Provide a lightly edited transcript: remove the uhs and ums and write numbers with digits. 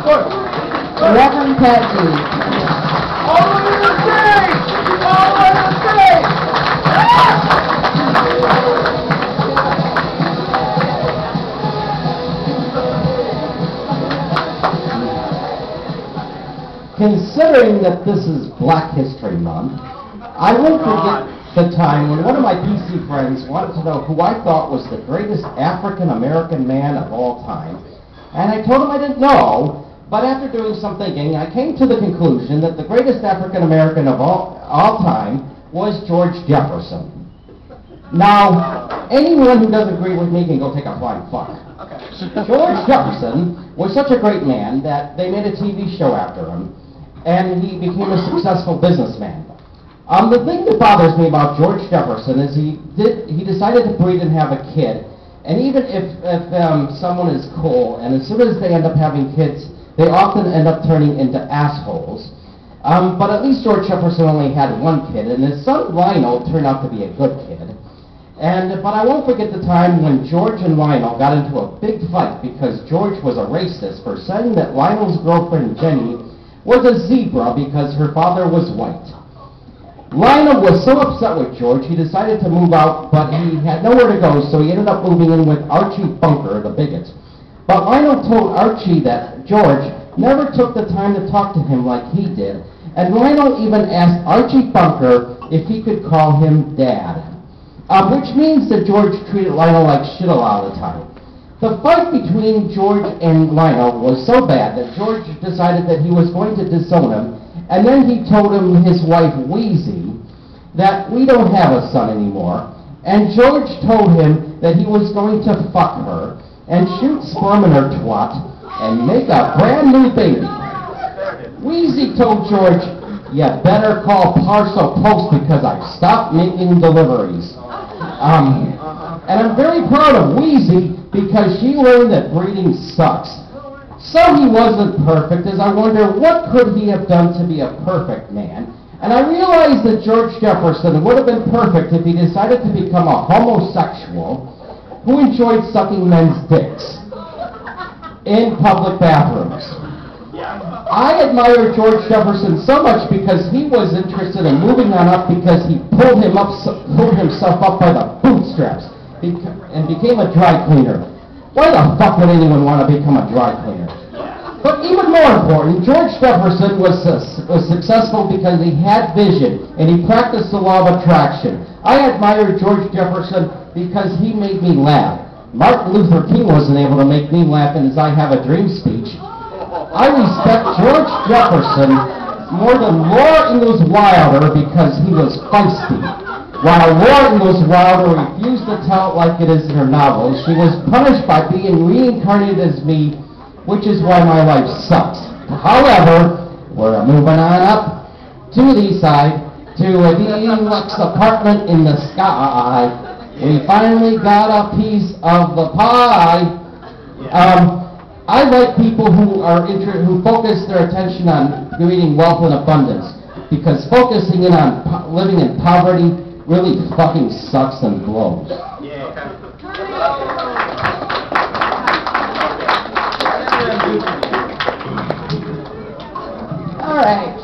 Reverend Pat D. All over the stage! All over the stage! Considering that this is Black History Month, I won't forget the time when one of my PC friends wanted to know who I thought was the greatest African-American man of all time. And I told him I didn't know, but after doing some thinking, I came to the conclusion that the greatest African-American of all time was George Jefferson. Now, anyone who doesn't agree with me can go take a flying fuck. George Jefferson was such a great man that they made a TV show after him, and he became a successful businessman. The thing that bothers me about George Jefferson is he decided to breed and have a kid, and even if someone is cool, and as soon as they end up having kids, they often end up turning into assholes. But at least George Jefferson only had one kid, and his son Lionel turned out to be a good kid. But I won't forget the time when George and Lionel got into a big fight because George was a racist for saying that Lionel's girlfriend Jenny was a zebra because her father was white. Lionel was so upset with George, he decided to move out, but he had nowhere to go, so he ended up moving in with Archie Bunker, the bigot. But Lionel told Archie that George never took the time to talk to him like he did, and Lionel even asked Archie Bunker if he could call him Dad, which means that George treated Lionel like shit a lot of the time. The fight between George and Lionel was so bad that George decided that he was going to disown him, and then he told his wife, Wheezy, that we don't have a son anymore. And George told him that he was going to fuck her and shoot sperm in her twat and make a brand new baby. Wheezy told George, you better call Parcel Post because I've stopped making deliveries. And I'm very proud of Wheezy because she learned that breeding sucks. So he wasn't perfect, as I wonder what could he have done to be a perfect man. And I realized that George Jefferson would have been perfect if he decided to become a homosexual who enjoyed sucking men's dicks in public bathrooms. I admire George Jefferson so much because he was interested in moving on up because he pulled himself up by the bootstraps and became a dry cleaner. Why the fuck would anyone want to become a dry cleaner? But even more important, George Jefferson was successful because he had vision and he practiced the law of attraction. I admire George Jefferson because he made me laugh. Martin Luther King wasn't able to make me laugh in his I Have a Dream speech. I respect George Jefferson more than Laura Ingalls Wilder because he was feisty. While Laura Ingalls Wilder refused to tell it like it is in her novels, she was punished by being reincarnated as me, which is why my life sucks. However, we're moving on up to the east side, to a deluxe apartment in the sky. We finally got a piece of the pie. I like people who focus their attention on creating wealth and abundance, because focusing in on living in poverty really fucking sucks and blows. All right.